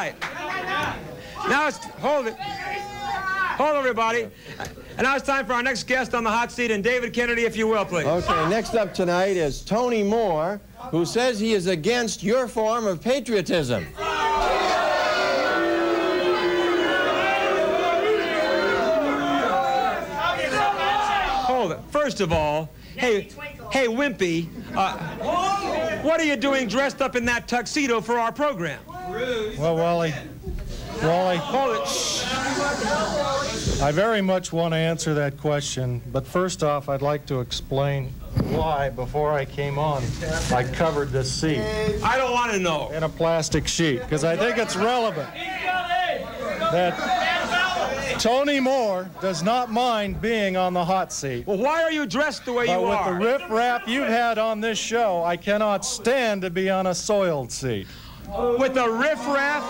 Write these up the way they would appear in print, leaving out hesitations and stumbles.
right. Now it's, hold it. Hold everybody. And now it's time for our next guest on the hot seat, and David Kennedy, if you will, please. Okay, next up tonight is Tony Moore, who says he is against your form of patriotism. Hold it. First of all, hey, Wimpy, what are you doing dressed up in that tuxedo for our program? Well, Wally, hold it. I very much want to answer that question, but first off, I'd like to explain why, before I came on, I covered this seat. I don't want to know. In a plastic sheet, because I think it's relevant that Tony Moore does not mind being on the hot seat. Well, why are you dressed the way you are? With the riff-raff you've had on this show, I cannot stand to be on a soiled seat. With the riff-raff?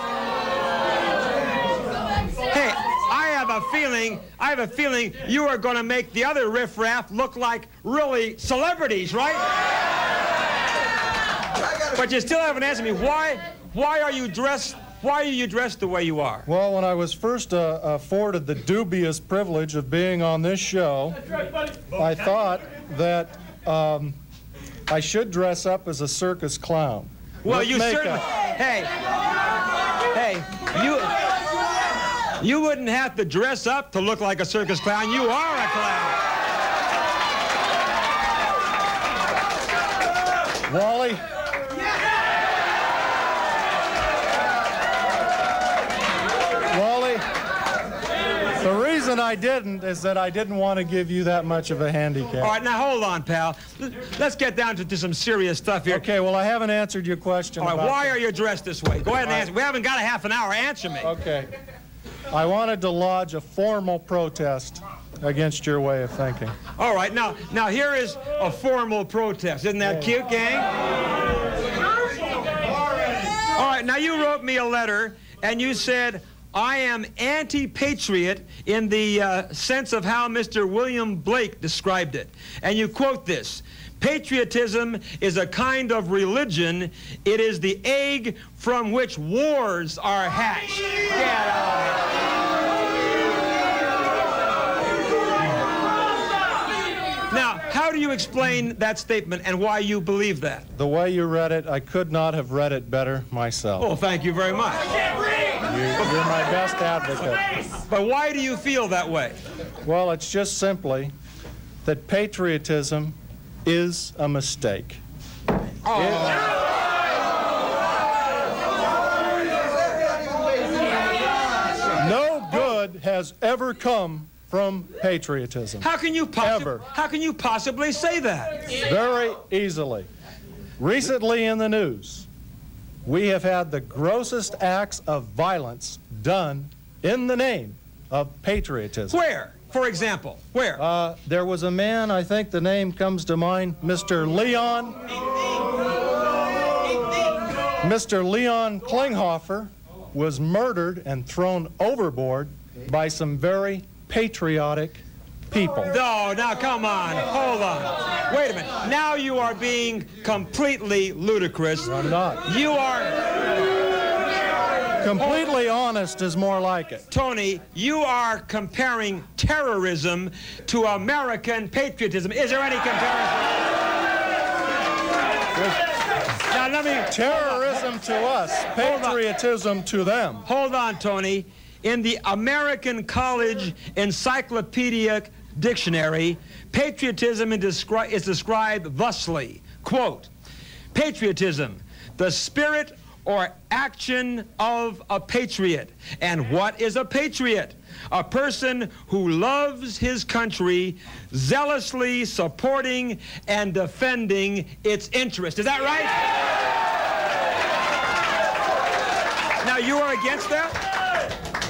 Hey, I have a feeling you are going to make the other riff-raff look like really celebrities, right? But you still haven't answered me. Why are you dressed the way you are? Well, when I was first afforded the dubious privilege of being on this show, I thought that I should dress up as a circus clown. Well, you certainly... Hey, you wouldn't have to dress up to look like a circus clown. You are a clown. Wally? The reason I didn't is that I didn't want to give you that much of a handicap. All right, now hold on, pal. Let's get down to some serious stuff here. Okay, well, I haven't answered your question. All right, why are you dressed this way? Go ahead and answer. We haven't got a half an hour. Answer me. Okay. I wanted to lodge a formal protest against your way of thinking. All right, now here is a formal protest. Isn't that cute, gang? All right, now you wrote me a letter, and you said, I am anti-patriot in the sense of how Mr. William Blake described it. And you quote this: patriotism is a kind of religion. It is the egg from which wars are hatched. Get out of here. Now, how do you explain that statement and why you believe that? The way you read it, I could not have read it better myself. Oh, thank you very much. You're my best advocate. But why do you feel that way? Well, it's just simply that patriotism is a mistake. Oh. No good has ever come from patriotism. How can you possibly say that? Very easily. Recently in the news, we have had the grossest acts of violence done in the name of patriotism. Where? For example, where? There was a man, I think the name comes to mind, Mr. Leon Klinghoffer was murdered and thrown overboard by some very patriotic people. No, now come on, hold on. Wait a minute. Now you are being completely ludicrous. I'm not. You are... Completely honest is more like it. Tony, you are comparing terrorism to American patriotism. Is there any comparison? Now let me... Terrorism to us, patriotism to them. Hold on, Tony. In the American College Encyclopedic Dictionary, patriotism is described thusly, quote, patriotism, the spirit or action of a patriot. And what is a patriot? A person who loves his country, zealously supporting and defending its interest. Is that right? Now, you are against that?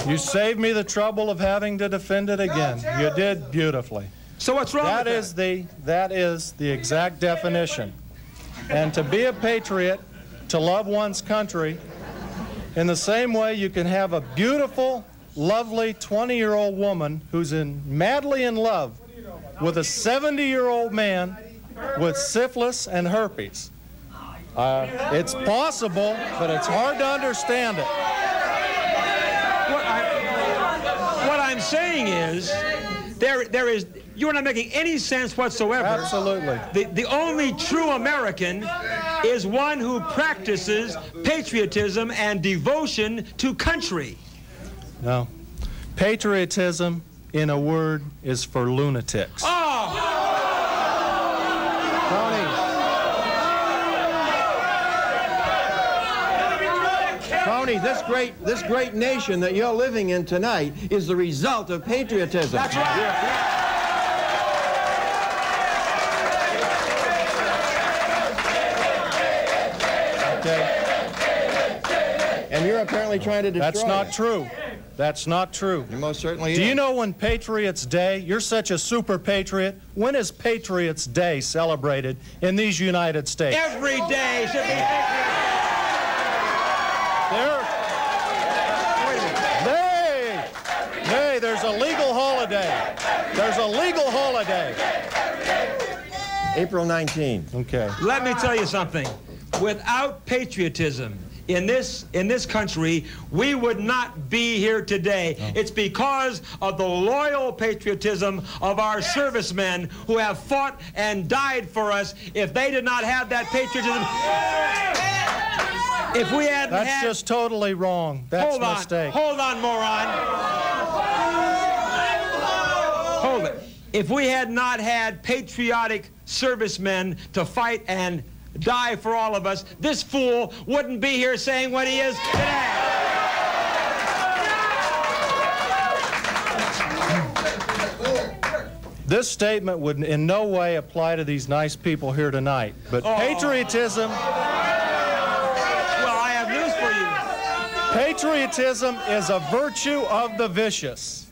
You saved me the trouble of having to defend it again. You did beautifully. So what's wrong with that? That is the exact definition. And to be a patriot, to love one's country, in the same way you can have a beautiful, lovely 20-year-old woman who's madly in love with a 70-year-old man with syphilis and herpes. It's possible, but it's hard to understand it. what I'm saying is, you're not making any sense whatsoever. Absolutely. The only true American is one who practices patriotism and devotion to country. No. Patriotism, in a word, is for lunatics. Oh! Tony, this great nation that you're living in tonight is the result of patriotism. That's right. Okay. And you're apparently trying to destroy That's not it. true. That's not true. You most certainly Do is. you know when Patriots Day, you're such a super patriot, when is Patriots Day celebrated in these United States? Every day should be patriotic. Nay, there's a legal holiday. There's a legal holiday. April 19. Okay. Let me tell you something. Without patriotism in this country, we would not be here today. No. It's because of the loyal patriotism of our servicemen who have fought and died for us. If they did not have that patriotism, if we hadn't That's just totally wrong. That's a mistake. Hold on, moron. Hold it. If we had not had patriotic servicemen to fight and die for all of us, this fool wouldn't be here saying what he is today. This statement would in no way apply to these nice people here tonight. But patriotism... Well, I have news for you. Patriotism is a virtue of the vicious.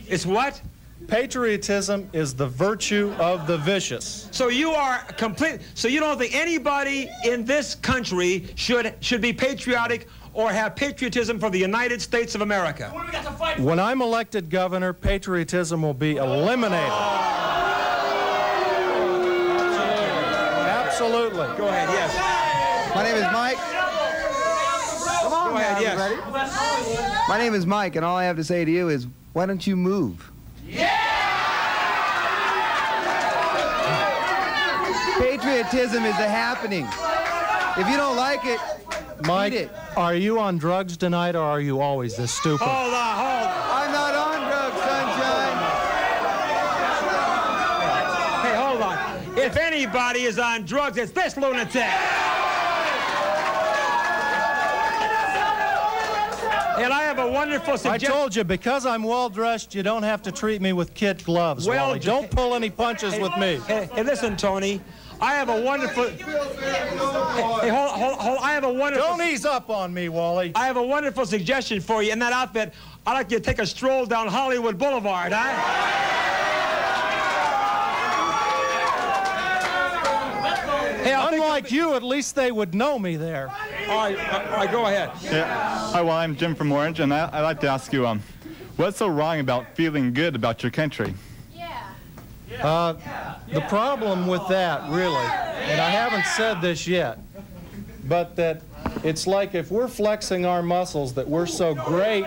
It's what? Patriotism is the virtue of the vicious. So you are complete. So you don't think anybody in this country should be patriotic or have patriotism for the United States of America? When I'm elected governor, patriotism will be eliminated. Absolutely. Go ahead, yes. My name is Mike. Come on, Go ahead, yes. everybody. My name is Mike, and all I have to say to you is, why don't you move? Patriotism is a happening. If you don't like it, Mike, eat it. are you on drugs tonight, or are you always this stupid? Hold on, hold on. I'm not on drugs, sunshine. Hey, hold on. If anybody is on drugs, it's this lunatic. And I have a wonderful I suggestion. told you, because I'm well-dressed, you don't have to treat me with kid gloves, Wally. Don't pull any punches with me. Hey, listen, Tony. I have a wonderful... Hey, hold. I have a wonderful... Don't ease up on me, Wally. I have a wonderful suggestion for you. In that outfit, I'd like you to take a stroll down Hollywood Boulevard, huh? Hey, unlike you, at least they would know me there. All right, go ahead. Yeah. Hi, well, I'm Jim from Orange, and I'd like to ask you, what's so wrong about feeling good about your country? The problem with that, really, and I haven't said this yet, but that it's like if we're flexing our muscles that we're so great